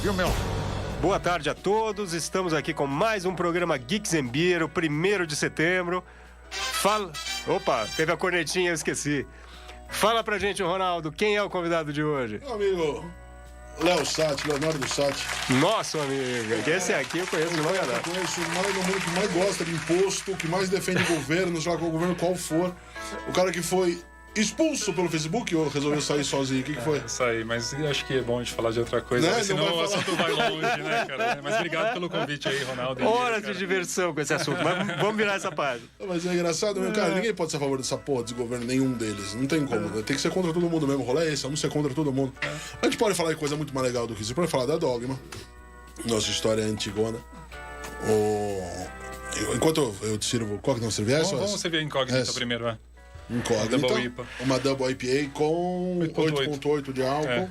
viu, meu? Boa tarde a todos, estamos aqui com mais um programa Geeks and Beer, o 1º de setembro. Opa, teve a cornetinha, eu esqueci. Fala pra gente, Ronaldo, quem é o convidado de hoje? Meu amigo Leonardo Sati. Nosso amigo, esse aqui eu conheço de longa data. Eu conheço o cara no mundo que mais gosta de imposto, que mais defende o governo, sei lá qual governo qual for. O cara que foi expulso pelo Facebook ou resolveu sair sozinho? O que foi? Saí, mas acho que é bom a gente falar de outra coisa, Né? senão o assunto vai longe, né, cara? Mas obrigado pelo convite aí, Ronaldo. Horas de diversão com esse assunto, mas vamos virar essa página. Mas é engraçado, meu cara, ninguém pode ser a favor dessa porra desse governo, nenhum deles. Não tem como, né? Tem que ser contra todo mundo mesmo. O rolê é esse, vamos ser contra todo mundo. A gente pode falar de coisa muito mais legal do que isso. A gente pode falar da Dogma, nossa história é antigona. Enquanto eu te sirvo, qual que não servia? Vamos servir a incógnita primeiro, né? Incógnita, Double IPA. uma Double IPA com 8.8 de álcool. É.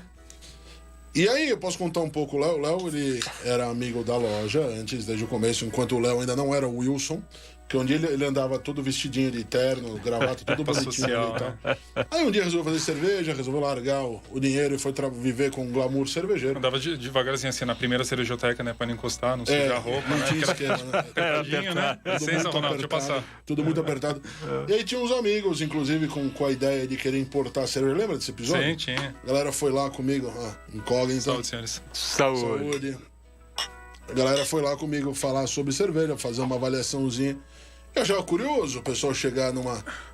E aí, eu posso contar um pouco o Léo. O Léo, ele era amigo da loja antes, desde o começo, enquanto o Léo ainda não era o Wilson, que um dia ele andava todo vestidinho de terno, gravata, tudo bonitinho social, e tal. Aí um dia resolveu fazer cerveja, resolveu largar o dinheiro e foi viver com glamour cervejeiro. Andava devagarzinho assim na primeira cervejoteca, né? Pra não encostar, não sujar a roupa, não né? tinha esquema, né? Apertadinho, né? Licença, Ronaldo, deixa eu passar. Tudo muito apertado. E aí tinha uns amigos, inclusive, com a ideia de querer importar cerveja. Lembra desse episódio? Sim, tinha. A galera foi lá comigo, incógnita. Saúde, senhores. Saúde. A galera foi lá comigo falar sobre cerveja, fazer uma avaliaçãozinha. Eu achava curioso o pessoal chegar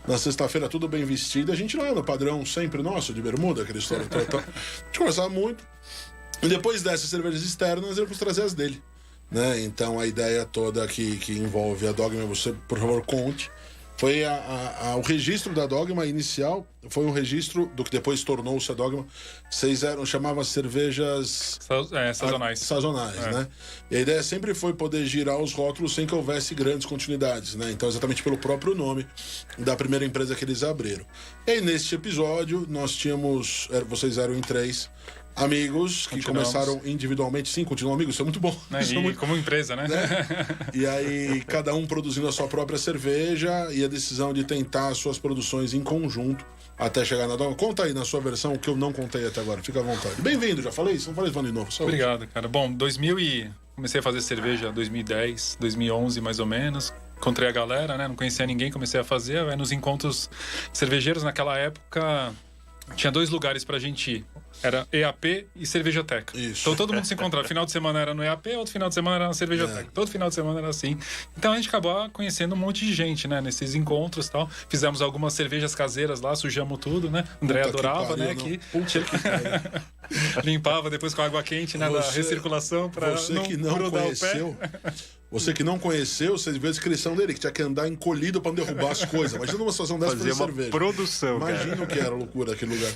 na sexta-feira tudo bem vestido, a gente lá no padrão sempre nosso, de bermuda, aquela história toda. A gente conversava muito. E depois dessas cervejas externas, eu vou trazer as dele. Né? Então a ideia toda que envolve a Dogma, você, por favor, conte. Foi o registro da Dogma inicial, foi um registro do que depois tornou-se a Dogma. Chamava cervejas sazonais. Né? E a ideia sempre foi poder girar os rótulos sem que houvesse grandes continuidades, né? Então, exatamente pelo próprio nome da primeira empresa que eles abriram. E aí, neste episódio, nós tínhamos, vocês eram em 3 amigos que começaram individualmente. Sim, continuam amigos, isso é muito bom. Né? Como empresa, né? E aí, cada um produzindo a sua própria cerveja e a decisão de tentar as suas produções em conjunto até chegar na Dogma. Conta aí na sua versão o que eu não contei até agora, fica à vontade. Bem-vindo, já falei isso? Não falei, de novo. Saúde. Obrigado, cara. Bom, comecei a fazer cerveja em 2010, 2011 mais ou menos. Encontrei a galera, né? Não conhecia ninguém, comecei a fazer. Aí nos encontros cervejeiros naquela época tinha 2 lugares pra gente ir. Era EAP e Cervejoteca. Isso. Então todo mundo se encontrava. Final de semana era no EAP, outro final de semana era na Cervejoteca. Todo final de semana era assim. Então a gente acabou conhecendo um monte de gente, né? Nesses encontros e tal. Fizemos algumas cervejas caseiras lá, sujamos tudo, né? André adorava, né? Limpava depois com água quente, né? Da recirculação pra não grudar o pé. Você que não conheceu, você viu a descrição dele, que tinha que andar encolhido pra não derrubar as coisas. Imagina numa situação dessa fazer cerveja. Produção, Imagina o que era loucura aquele lugar.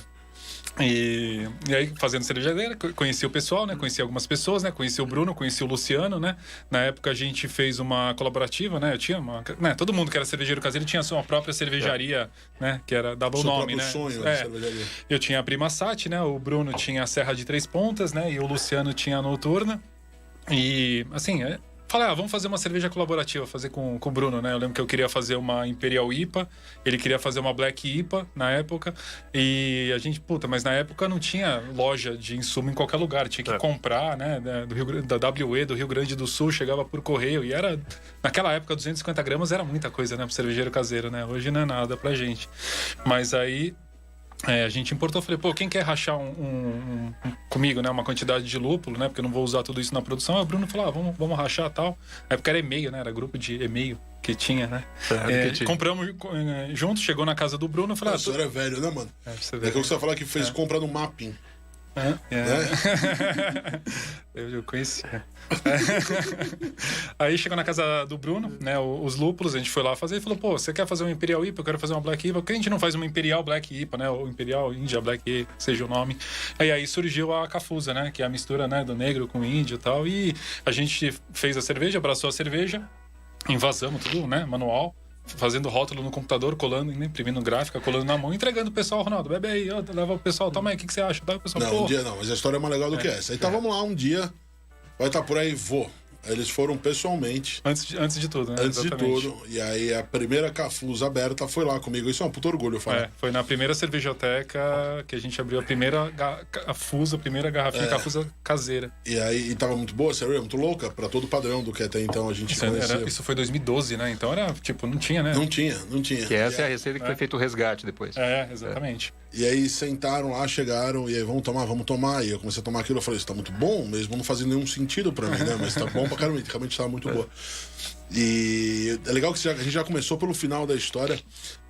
E aí, fazendo cervejadeira, conheci o pessoal, né? Conheci algumas pessoas, né? Conheci o Bruno, conheci o Luciano, né? Na época a gente fez uma colaborativa, né? Eu tinha todo mundo que era cervejeiro caseiro tinha a sua própria cervejaria, né? Que dava o nome, né? Sonho de cervejaria. Eu tinha a Prima Sati, né? O Bruno tinha a Serra de 3 Pontas, né? E o Luciano tinha a Noturna. E, assim, falei, vamos fazer uma cerveja colaborativa, fazer com o Bruno, né? Eu lembro que eu queria fazer uma Imperial IPA, ele queria fazer uma Black IPA na época, e a gente, mas na época não tinha loja de insumo em qualquer lugar, tinha que comprar, né? Da WE, do Rio Grande do Sul, chegava por correio, e era, naquela época, 250 gramas era muita coisa, né? Pro cervejeiro caseiro, né? Hoje não é nada pra gente. Mas aí a gente importou, falei, quem quer rachar comigo, né, uma quantidade de lúpulo, né, porque eu não vou usar tudo isso na produção. Aí o Bruno falou, vamos rachar tal. Na época era e-mail, né, era grupo de e-mail que tinha, né. Compramos juntos, chegou na casa do Bruno, eu falei... Você era velho, né, mano? É que você falar que fez compra no Mapping. Né? Eu conheci. Aí chegou na casa do Bruno, né? Os lúpulos, a gente foi lá fazer e falou: você quer fazer uma Imperial IPA? Eu quero fazer uma Black IPA. Por que a gente não faz uma Imperial Black IPA, né? Ou Imperial India Black IPA, seja o nome. Aí surgiu a Cafusa, né? Que é a mistura, né, do negro com índio e tal. E a gente fez a cerveja, abraçou a cerveja, envasamos tudo, né? Manual. Fazendo rótulo no computador, colando, imprimindo gráfica, colando na mão, entregando o pessoal. Ronaldo, bebe aí, leva o pessoal, toma aí, o que você acha? Dá o pessoal, um dia não, mas a história é mais legal do que essa. Então vamos lá, um dia vai estar por aí, Eles foram pessoalmente. Antes de tudo, né? Antes Exatamente. de tudo. E aí a primeira Cafusa aberta foi lá comigo. Isso é um puto orgulho falar. Foi na primeira cervejoteca que a gente abriu a primeira Cafusa, a primeira garrafinha Cafusa caseira. E aí tava muito boa, a cerveja muito louca, pra todo o padrão do que até então a gente conhecia. Isso foi 2012, né? Então era, tipo, não tinha, né? Não tinha. Que essa é a receita que foi feito o resgate depois. Exatamente. E aí sentaram lá, chegaram, e aí vamos tomar. E eu comecei a tomar aquilo, eu falei, isso tá muito bom, mesmo não fazia nenhum sentido pra mim, né? Mas tá bom pra caramba, realmente tava muito boa. E é legal que a gente já começou pelo final da história,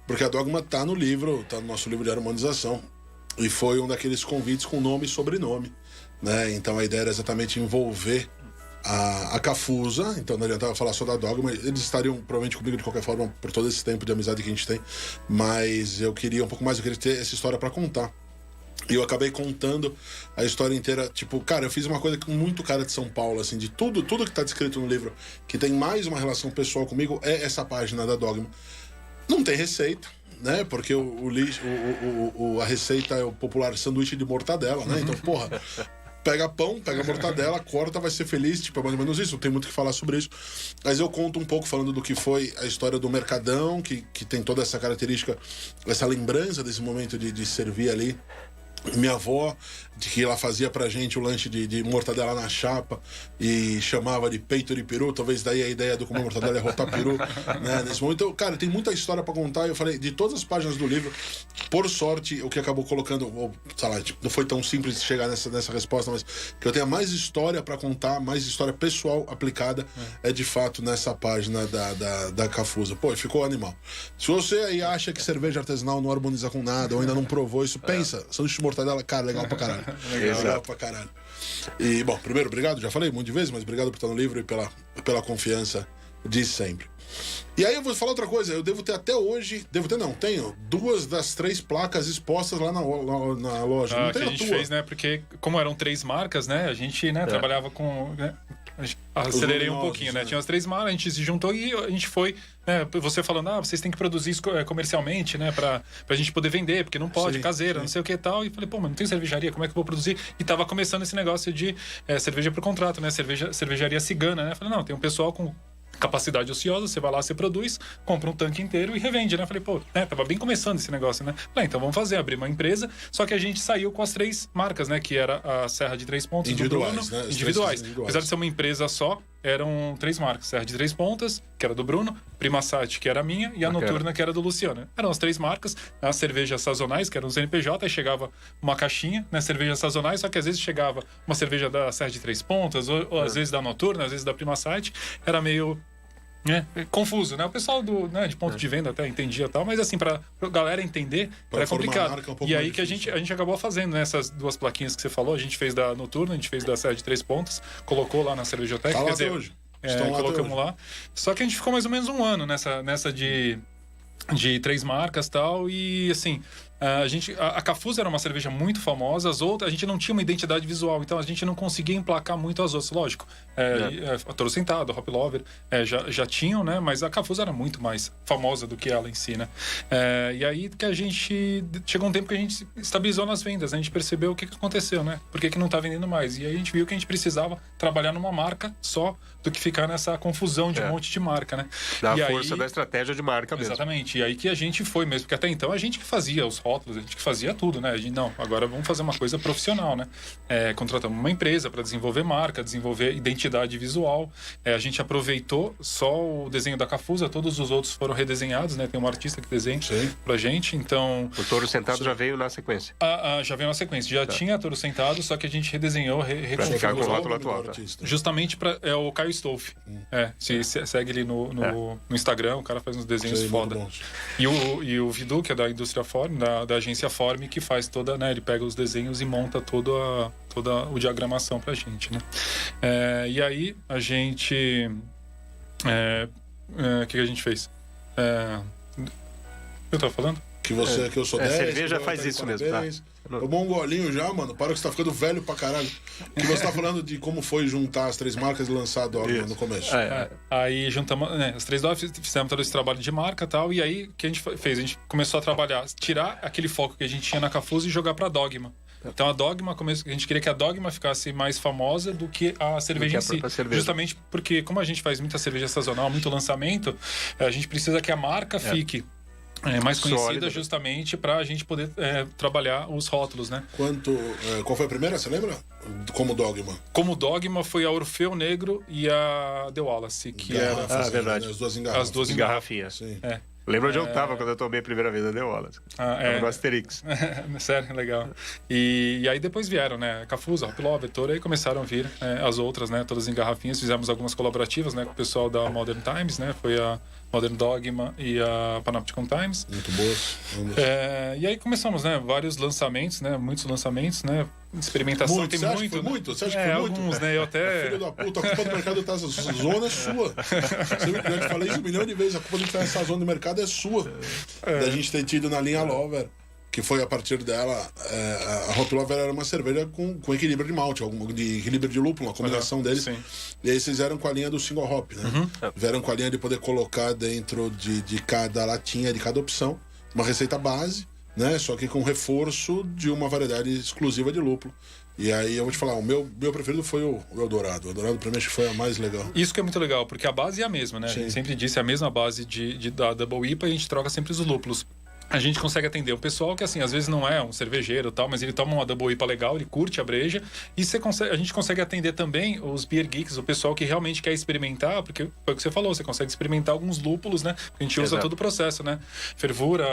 porque a Dogma tá no livro, tá no nosso livro de harmonização. E foi um daqueles convites com nome e sobrenome, né? Então a ideia era exatamente envolver a Cafusa, então não adiantava falar só da Dogma, eles estariam provavelmente comigo de qualquer forma por todo esse tempo de amizade que a gente tem, mas eu queria um pouco mais, eu queria ter essa história pra contar. E eu acabei contando a história inteira, tipo, cara, eu fiz uma coisa com muito cara de São Paulo, assim, de tudo que tá descrito no livro, que tem mais uma relação pessoal comigo, é essa página da Dogma. Não tem receita, né? Porque a receita é o popular sanduíche de mortadela, né? Então, porra, pega pão, pega mortadela, corta, vai ser feliz, tipo, é mais ou menos isso, não tem muito o que falar sobre isso. Mas eu conto um pouco falando do que foi a história do Mercadão, que tem toda essa característica, essa lembrança desse momento de servir ali. Minha avó, de que ela fazia pra gente o lanche de mortadela na chapa e chamava de peito de peru, talvez daí a ideia do comer mortadela é rotar peru, né, nesse momento. Então, cara, tem muita história pra contar. Eu falei, de todas as páginas do livro, por sorte, o que acabou colocando, sei lá, tipo, não foi tão simples chegar nessa resposta, mas que eu tenha mais história pra contar, mais história pessoal aplicada, é de fato nessa página da Cafusa. Pô, ficou animal. Se você aí acha que cerveja artesanal não harmoniza com nada, ou ainda não provou isso, pensa, sanduíche de mortadela, cara, legal pra caralho. Legal pra caralho. E, bom, primeiro, obrigado, já falei um monte de vezes, mas obrigado por estar no livro e pela confiança de sempre. E aí eu vou falar outra coisa, eu devo ter até hoje, tenho 2 das 3 placas expostas lá na loja. Não Que a gente fez, né, porque como eram 3 marcas, né, a gente, né, trabalhava com... Né, acelerei um pouquinho, né? Tinha as 3 marcas, a gente se juntou e a gente foi, né? Você falando, vocês têm que produzir isso comercialmente, né? Pra gente poder vender, porque não pode, caseira, não sei o que e tal. E falei, pô, mas não tem cervejaria, como é que eu vou produzir? E tava começando esse negócio de cerveja por contrato, né? Cervejaria cigana, né? Falei, não, tem um pessoal com capacidade ociosa, você vai lá, você produz, compra um tanque inteiro e revende, né? Falei, pô, tava bem começando esse negócio, né? Falei, então vamos abrir uma empresa, só que a gente saiu com as 3 marcas, né? Que era a Serra de 3 Pontas individuais, do Bruno, né? individuais. Apesar de ser uma empresa só, eram 3 marcas. Serra de 3 Pontas, que era do Bruno, Prima Sat, que era a minha, e a Noturna, que era do Luciano. Eram as 3 marcas, as cervejas sazonais, que eram os NPJ, aí chegava uma caixinha, né? Cervejas sazonais, só que às vezes chegava uma cerveja da Serra de 3 Pontas, ou às vezes da Noturna, às vezes da Prima Sat, era meio... confuso, né? O pessoal de ponto de venda até entendia e tal, mas assim, pra galera entender, era complicado. E aí que a gente acabou fazendo, né? Essas 2 plaquinhas que você falou, a gente fez da Noturna, a gente fez da Serra de 3 Pontas, colocou lá na cervejoteca. Tá lá quer dizer, hoje. colocamos lá. Só que a gente ficou mais ou menos um ano nessa de 3 marcas e tal, e assim... A Cafusa era uma cerveja muito famosa, as outras, a gente não tinha uma identidade visual, então a gente não conseguia emplacar muito as outras, lógico. A Toro Sentado, a Hop Lover, já tinham, né? Mas a Cafusa era muito mais famosa do que ela em si, né? E aí que a gente... Chegou um tempo que a gente estabilizou nas vendas, a gente percebeu o que aconteceu, né? Por que não tá vendendo mais? E aí a gente viu que a gente precisava trabalhar numa marca só do que ficar nessa confusão de um monte de marca, né? Da força da estratégia de marca mesmo. Exatamente. E aí que a gente foi mesmo, porque até então a gente que fazia os rótulos, a gente que fazia tudo, né? A gente, não, agora vamos fazer uma coisa profissional, né? Contratamos uma empresa para desenvolver marca, desenvolver identidade visual. A gente aproveitou só o desenho da Cafusa, todos os outros foram redesenhados, né? Tem um artista que desenha pra gente, então... O Toro Sentado já veio na sequência. Já veio na sequência. Já tinha Toro Sentado, só que a gente redesenhou, pra ficar com o rótulo atual. Justamente para o Caio Stolf. Segue ele no Instagram, o cara faz uns desenhos foda. E o Vidu, que é da Indústria Form, da agência Form, que faz toda, né? Ele pega os desenhos e monta toda o diagramação pra gente, né? E aí a gente... o que a gente fez? Eu tava falando? Que eu sou 10. Cerveja faz isso mesmo, tá? Tomou um golinho já, mano. Para que você tá ficando velho pra caralho. Que você tá falando de como foi juntar as 3 marcas e lançar a Dogma no começo. Aí juntamos as 3 Dogmas, fizemos todo esse trabalho de marca e tal. E aí, o que a gente fez? A gente começou a trabalhar, tirar aquele foco que a gente tinha na Cafusa e jogar pra Dogma. Então a Dogma, a gente queria que a Dogma ficasse mais famosa do que a cerveja em si. Justamente porque, como a gente faz muita cerveja sazonal, muito lançamento, a gente precisa que a marca fique mais conhecida, sólida, justamente para a gente poder trabalhar os rótulos, né? Qual foi a primeira, você lembra? Como Dogma. Como Dogma foi a Orfeu Negro e a The Wallace, que era... verdade. As duas em garrafinhas. Sim. Lembra onde eu tava quando eu tomei a primeira vez a The Wallace. No Asterix. Sério, legal. E aí depois vieram, né? Cafusa, Hop Lover, Toro, aí começaram a vir as outras, né? Todas em garrafinhas. Fizemos algumas colaborativas, né? Com o pessoal da Modern Times, né? Foi a Modern Dogma e a Panopticon Times. Muito boas. E aí começamos, né? Vários lançamentos, né? Muitos lançamentos, né? Experimentação muito, tem você muito. Acha muito? Você acha que foi muito? Alguns, né? Eu até... Filho da puta, a culpa do mercado tá essa zona é sua. Eu te falei isso 1 milhão de vezes, a culpa de estar nessa zona do mercado é sua. Da gente ter tido na linha Lover, que foi a partir dela, a Hop Lover era uma cerveja com equilíbrio de malte, de equilíbrio de lúpulo, uma combinação deles. Sim. E aí vocês vieram com a linha do single hop, né? Vieram com a linha de poder colocar dentro de cada latinha, de cada opção, uma receita base, né? Só que com reforço de uma variedade exclusiva de lúpulo. E aí eu vou te falar, o meu preferido foi o Eldorado. O Eldorado pra mim acho que foi a mais legal. Isso que é muito legal, porque a base é a mesma, né? Sim. A gente sempre disse, é a mesma base da Double IPA e a gente troca sempre os lúpulos. A gente consegue atender o pessoal que, assim, às vezes não é um cervejeiro e tal, mas ele toma uma Double IPA legal, ele curte a breja. E a gente consegue atender também os beer geeks, o pessoal que realmente quer experimentar, porque foi o que você falou, você consegue experimentar alguns lúpulos, né? A gente usa todo o processo, né? Fervura,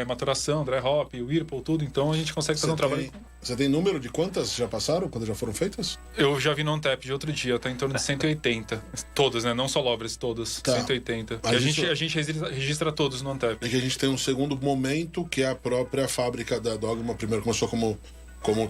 maturação, dry hop, whirlpool, tudo. Então a gente consegue fazer um trabalho... Você tem número de quantas já passaram, quantas já foram feitas? Eu já vi no OnTap de outro dia, tá em torno de 180. Todas, né? Não só Lovers, todas. Tá. 180. E a gente registra todos no OnTap. É que a gente tem um segundo momento, que é a própria fábrica da Dogma. Primeiro começou como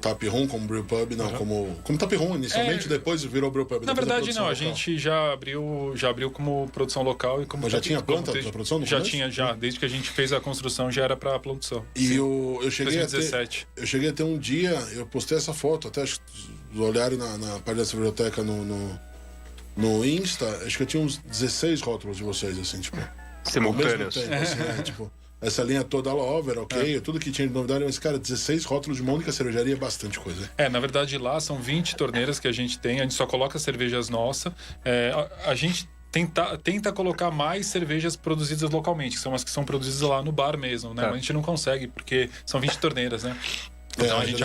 Tap Room, como Brew Pub, não, como Tap Room inicialmente, depois virou Brew Pub. Na verdade, não, a gente já abriu como produção local e como... Mas já tinha planta da produção? Já tinha, desde que a gente fez a construção já era pra produção. E eu cheguei 2017. Eu cheguei a ter um dia, eu postei essa foto, até acho que olharem na página da biblioteca no Insta, acho que eu tinha uns 16 rótulos de vocês, assim, tipo... Simultâneos. Assim, tipo... Essa linha toda Lover, tudo que tinha de novidade, mas, cara, 16 rótulos de uma única cervejaria é bastante coisa. Na verdade, lá são 20 torneiras que a gente tem, a gente só coloca cervejas nossas. A gente tenta colocar mais cervejas produzidas localmente, que são as que são produzidas lá no bar mesmo, né? Mas a gente não consegue, porque são 20 torneiras, né? Então, a gente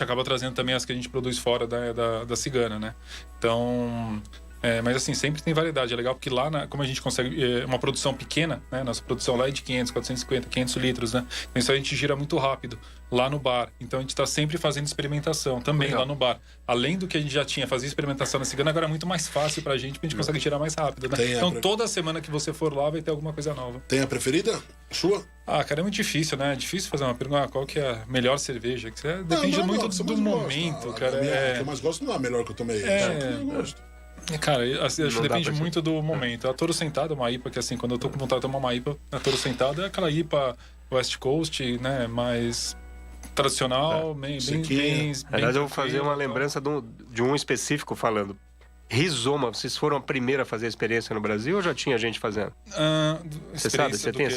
acaba trazendo também as que a gente produz fora da cigana, né? Então... mas assim, sempre tem variedade. É legal porque lá, como a gente consegue uma produção pequena, né? Nossa produção lá é de 500, 450, 500 litros, né? Então isso a gente gira muito rápido lá no bar. Então a gente está sempre fazendo experimentação também lá no bar. Além do que a gente já tinha, fazia experimentação na cigana, agora é muito mais fácil pra gente consegue girar mais rápido, né? Então toda semana que você for lá vai ter alguma coisa nova. Tem a preferida? Sua? Cara, é muito difícil, né? É difícil fazer uma pergunta, qual que é a melhor cerveja? Depende muito do momento, cara. A que eu mais gosto não é a melhor que eu tomei. Eu gosto. Cara, acho que depende muito do momento. A Toro Sentado é uma IPA que, assim, quando eu tô com vontade de tomar uma IPA, a Toro Sentado é aquela IPA West Coast, né? Mais tradicional, bem. Aliás, eu vou fazer uma lembrança de um específico falando. Rizoma, vocês foram a primeira a fazer a experiência no Brasil ou já tinha gente fazendo? Você sabe? Você tem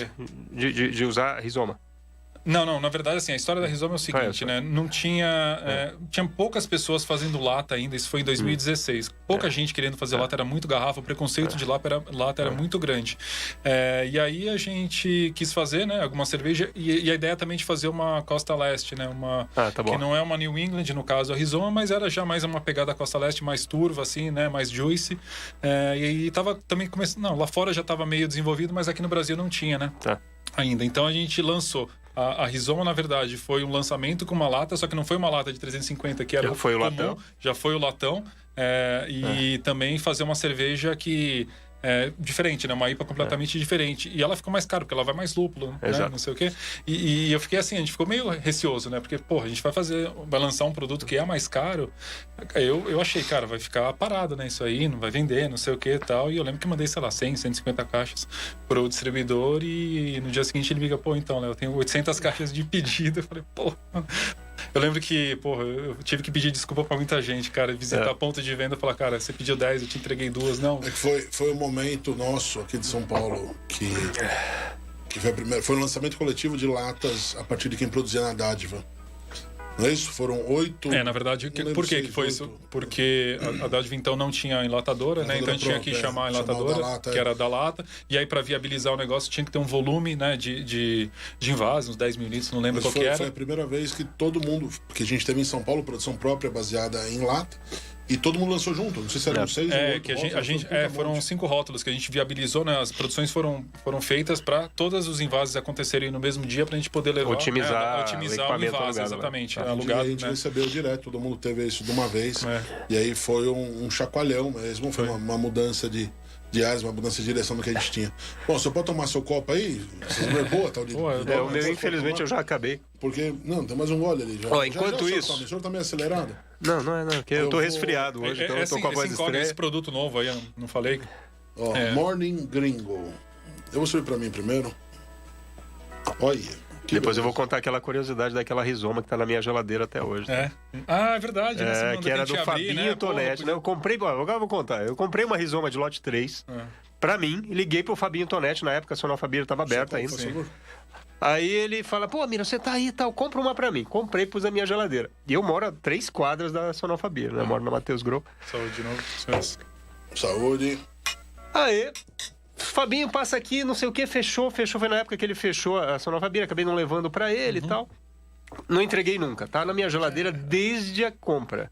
de usar Rizoma? Não, na verdade, assim, a história da Rizoma é o seguinte, né? Não tinha... tinha poucas pessoas fazendo lata ainda, isso foi em 2016. Pouca gente querendo fazer lata, era muito garrafa, o preconceito de lata era muito grande. E aí a gente quis fazer, né, alguma cerveja, e a ideia também de fazer uma Costa Leste, né? Que não é uma New England, no caso, a Rizoma, mas era já mais uma pegada Costa Leste, mais turva, assim, né? Mais juicy. E aí tava também começando... Não, lá fora já tava meio desenvolvido, mas aqui no Brasil não tinha, né? Ainda. Então a gente lançou... A Rizoma, na verdade, foi um lançamento com uma lata, só que não foi uma lata de 350, que era já foi o latão. Já foi o latão. E também fazer uma cerveja que... diferente, né? Uma IPA completamente diferente. E ela ficou mais cara, porque ela vai mais lúpulo, né? Não sei o quê. E eu fiquei assim, a gente ficou meio receoso, né? Porque, a gente vai lançar um produto que é mais caro. Eu achei, cara, vai ficar parado, né? Isso aí, não vai vender, não sei o que e tal. E eu lembro que mandei, sei lá, 100, 150 caixas pro distribuidor e no dia seguinte ele liga, então, Léo, eu tenho 800 caixas de pedido. Eu falei, Eu lembro que, eu tive que pedir desculpa pra muita gente, cara, visitar ponto de venda e falar, cara, você pediu 10, eu te entreguei 2, não. É que foi um momento nosso aqui de São Paulo que foi o lançamento coletivo de latas a partir de quem produzia na Dádiva. Não é isso? Foram 8... Na verdade, por que foi isso? Porque a Dádiva então não tinha enlatadora, né? Então a gente tinha que chamar a enlatadora, que era da lata, e aí para viabilizar o negócio tinha que ter um volume, né, de envase, uns 10 mil litros, não lembro qual que era. Foi a primeira vez que todo mundo, porque a gente teve em São Paulo produção própria baseada em lata, e todo mundo lançou junto. Não sei se eram 6 ou 8 que a gente foram 5 rótulos que a gente viabilizou, né? As produções foram feitas para todos os envases acontecerem no mesmo dia para a gente poder levar, otimizar o invase, exatamente, alugado. A gente recebeu direto, todo mundo teve isso de uma vez. E aí foi um chacoalhão mesmo, foi uma mudança de áreas, uma mudança de direção do que a gente tinha. Bom, você pode tomar seu copo aí? Você é boa, tal de... o meu, infelizmente, eu já acabei. Porque, não, tem mais um gole ali. Enquanto isso... O senhor tá meio acelerado? Não, porque eu tô resfriado hoje, então eu tô com a voz estranha. Esse produto novo aí, eu não falei. Morning Gringo. Eu vou subir pra mim primeiro. Olha. Depois eu vou contar aquela curiosidade daquela rizoma que tá na minha geladeira até hoje. É verdade. Que era do Fabinho Tonetti. Eu comprei, agora eu vou contar. Eu comprei uma rizoma de lote 3 pra mim e liguei pro Fabinho Tonetti. Na época a Sonofabira tava aberta ainda. Aí ele fala, pô, Mira, você tá aí e tal, compra uma pra mim. Comprei, pus na minha geladeira. E eu moro a 3 quadras da Sonofabira, né? Eu moro na Matheus Grow. Saúde de novo. Saúde. Aí... Fabinho passa aqui, não sei o que, fechou. Foi na época que ele fechou a Sonofabira, acabei não levando pra ele e tal. Não entreguei nunca, tá na minha geladeira desde a compra.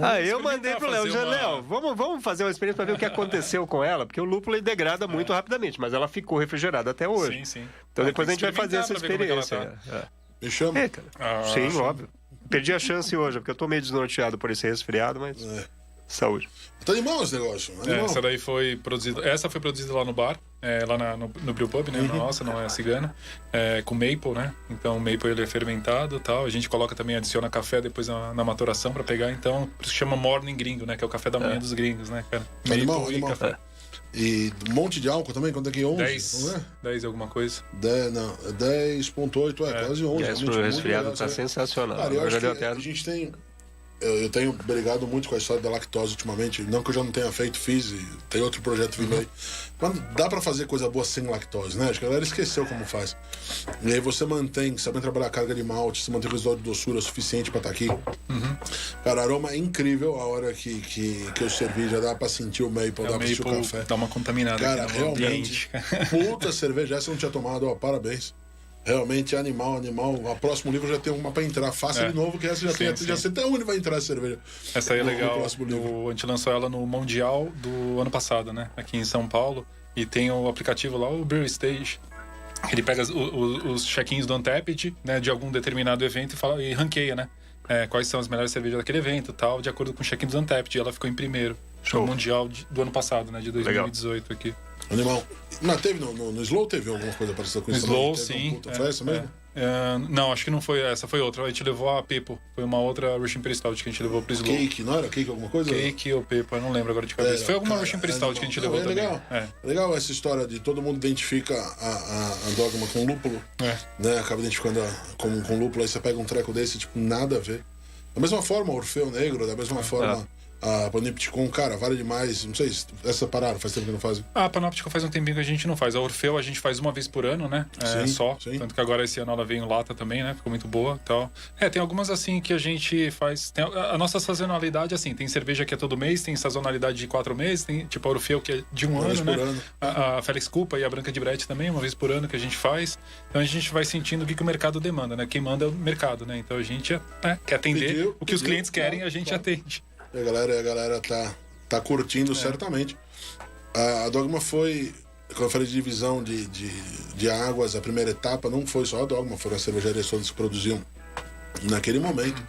Aí eu mandei pro Léo, Léo, vamos fazer uma experiência pra ver o que aconteceu com ela, porque o lúpulo ele degrada muito rapidamente, mas ela ficou refrigerada até hoje. Sim. Então depois a gente vai fazer essa experiência. Me chama? Cara. Sim, óbvio. Perdi a chance hoje, porque eu tô meio desnorteado por esse resfriado, mas... Saúde. Tá animal esse negócio. Essa daí foi produzida. Essa foi produzida lá no bar, lá no Brew Pub, né? Nossa, não é cigana. Com maple, né? Então o maple ele é fermentado e tal. A gente coloca também, adiciona café depois na maturação pra pegar. Então, por isso que chama Morning Gringo, né? Que é o café da manhã dos gringos, né, cara? Maple e café. E um monte de álcool também? Quanto é que 11? 10 alguma coisa. 10.8, quase 11. 10 pro resfriado tá sensacional. Cara, eu acho que a gente tem... Eu tenho brigado muito com a história da lactose ultimamente. Não que eu já não tenha feito, fiz, e tem outro projeto vindo aí. Mas dá pra fazer coisa boa sem lactose, né? Acho que a galera esqueceu como faz. E aí você sabe trabalhar a carga de malte, você mantém o residual de doçura suficiente pra estar aqui. Cara, aroma é incrível. A hora que eu servi, já dá pra sentir o maple, dá pra sentir o café. Dá uma contaminada. Cara, realmente, puta cerveja, essa eu não tinha tomado, parabéns. Realmente é animal. O próximo livro já tem uma pra entrar. Faça de novo, que essa já sei até onde vai entrar a cerveja. Essa aí é legal. A gente lançou ela no Mundial do ano passado, né? Aqui em São Paulo. E tem o aplicativo lá, o Brew Stage. Ele pega os check-ins do Untapped, né? De algum determinado evento e ranqueia, né? Quais são as melhores cervejas daquele evento e tal, de acordo com o check-in do Untapped. E ela ficou em primeiro. No Mundial do ano passado, né? De 2018 aqui. Animal. Mas teve no Slow, teve alguma coisa parecida com isso? Slow, sim. Foi essa mesmo? Não, acho que não foi essa, foi outra. A gente levou a Pepo. Foi uma outra Russian Imperial que a gente levou pro Slow. Cake, não era Cake alguma coisa? Cake ou Pepo, eu não lembro agora de cabeça. Foi alguma Russian Imperial que a gente levou também. Legal. Legal essa história de todo mundo identifica a Dogma com lúpulo. Né? Acaba identificando com lúpulo, aí você pega um treco desse, tipo, nada a ver. Da mesma forma, Orfeu Negro, da mesma forma... A Panopticon, cara, vale demais. Não sei se essa pararam, faz tempo que não fazem. A Panopticon faz um tempinho que a gente não faz. A Orfeu a gente faz uma vez por ano, né? Sim. Tanto que agora esse ano ela veio em lata também, né? Ficou muito boa e tal. Tem algumas assim que a gente faz. A nossa sazonalidade, assim, tem cerveja que é todo mês, tem sazonalidade de 4 meses, tem tipo a Orfeu que é de um ano, né? Ano. A Félix Culpa e a Branca de Brete também, uma vez por ano que a gente faz. Então a gente vai sentindo o que o mercado demanda, né? Quem manda é o mercado, né? Então a gente quer atender o que os clientes querem, a gente atende. E a galera tá curtindo certamente. A Dogma foi, quando eu falei de divisão de águas, a primeira etapa não foi só a Dogma, foram as cervejarias todas que produziam naquele momento.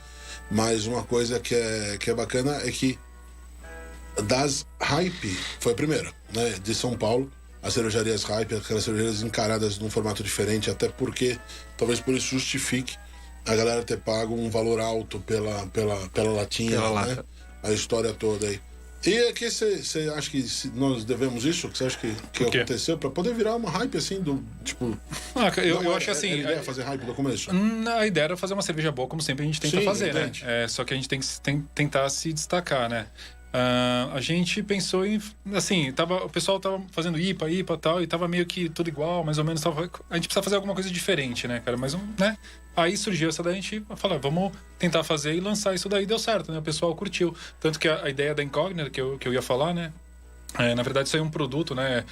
Mas uma coisa que é bacana é que das Hype foi a primeira, né? De São Paulo, as cervejarias Hype, aquelas cervejarias encaradas num formato diferente, até porque, talvez por isso justifique a galera ter pago um valor alto pela latinha, né? A história toda aí. E aqui você acha que nós devemos isso? Que você acha que aconteceu? Pra poder virar uma hype assim do tipo. Eu acho assim. A ideia é fazer hype do começo? A ideia era fazer uma cerveja boa, como sempre a gente tenta fazer, né? Só que a gente tem que tentar se destacar, né? a gente pensou em, assim, o pessoal tava fazendo IPA e tal, e tava meio que tudo igual, mais ou menos, a gente precisa fazer alguma coisa diferente, né, cara, mas, né, aí surgiu essa daí, a gente falou, vamos tentar fazer e lançar isso daí, deu certo, né, o pessoal curtiu, tanto que a ideia da Incógnita, que eu ia falar, né, na verdade, isso aí é um produto, né?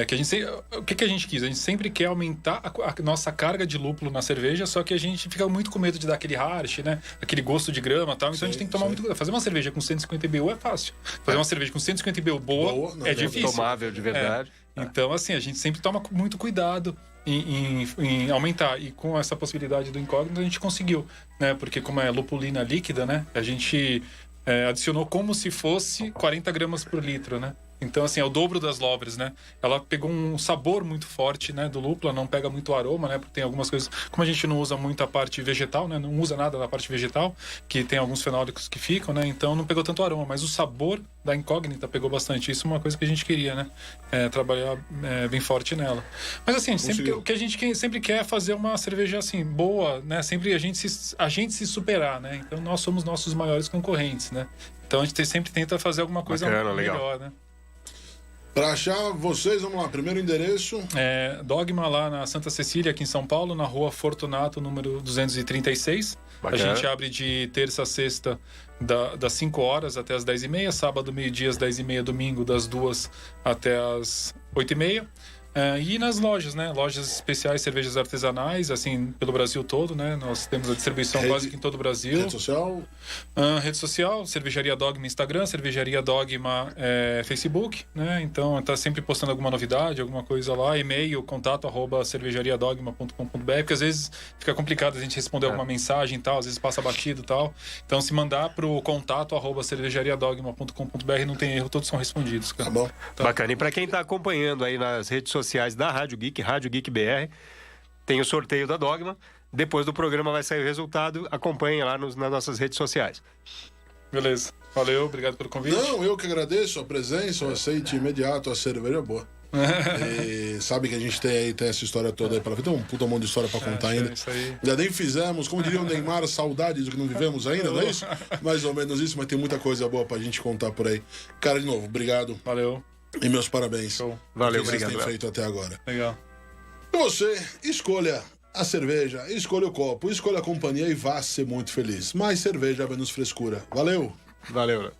Que a gente o que a gente quis? A gente sempre quer aumentar a nossa carga de lúpulo na cerveja, só que a gente fica muito com medo de dar aquele harsh, né? Aquele gosto de grama e tal. Então a gente tem que tomar muito cuidado. Fazer uma cerveja com 150 IBU é fácil. Fazer uma cerveja com 150 IBU boa é difícil. Tomável de verdade. Então, assim, a gente sempre toma muito cuidado em aumentar. E com essa possibilidade do Incógnito, a gente conseguiu, né? Porque como é lupulina líquida, né? A gente adicionou como se fosse 40 gramas por litro, né? Então, assim, é o dobro das Lovers, né? Ela pegou um sabor muito forte, né, do lúpulo, ela não pega muito aroma, né? Porque tem algumas coisas... Como a gente não usa muito a parte vegetal, né? Não usa nada da parte vegetal, que tem alguns fenólicos que ficam, né? Então, não pegou tanto aroma. Mas o sabor da Incógnita pegou bastante. Isso é uma coisa que a gente queria, né? Trabalhar bem forte nela. Mas, assim, o que a gente sempre quer é fazer uma cerveja, assim, boa, né? Sempre a gente se superar, né? Então, nós somos nossos maiores concorrentes, né? Então, a gente sempre tenta fazer alguma coisa melhor, legal, né? Para achar vocês, vamos lá, primeiro endereço. Dogma lá na Santa Cecília, aqui em São Paulo, na rua Fortunato, número 236. Bacana. A gente abre de terça a sexta, das 5 horas até as 10h30, sábado, meio-dia, às 10h30, domingo, das 2 até as 8h30. E nas lojas, né? Lojas especiais, cervejas artesanais, assim, pelo Brasil todo, né? Nós temos a distribuição quase que em todo o Brasil. Rede social? Rede social, Cervejaria Dogma Instagram, Cervejaria Dogma Facebook, né? Então, tá sempre postando alguma novidade, alguma coisa lá. E-mail, contato@cervejariadogma.com.br, porque às vezes fica complicado a gente responder alguma mensagem e tal, às vezes passa batido e tal. Então, se mandar pro contato@cervejariadogma.com.br, não tem erro, todos são respondidos, cara. Tá bom. Bacana. E para quem tá acompanhando aí nas redes sociais da Rádio Geek, Rádio Geek BR, tem o sorteio da Dogma. Depois do programa vai sair o resultado. Acompanhem lá nas nossas redes sociais. Beleza. Valeu, obrigado pelo convite. Não, eu que agradeço a presença, o aceite imediato, a cerveja é boa. E sabe que a gente tem essa história toda aí pra frente. Tem um puta monte de história pra contar ainda. Isso aí. Ainda nem fizemos, como diria o Neymar, saudades do que não vivemos ainda, não é isso? Mais ou menos isso, mas tem muita coisa boa pra gente contar por aí. Cara, de novo, obrigado. Valeu. E meus parabéns. Show. Valeu, o que obrigado. vocês têm feito até agora. Legal. E você, escolha a cerveja, escolha o copo, escolha a companhia e vá ser muito feliz. Mais cerveja, menos frescura. Valeu! Valeu.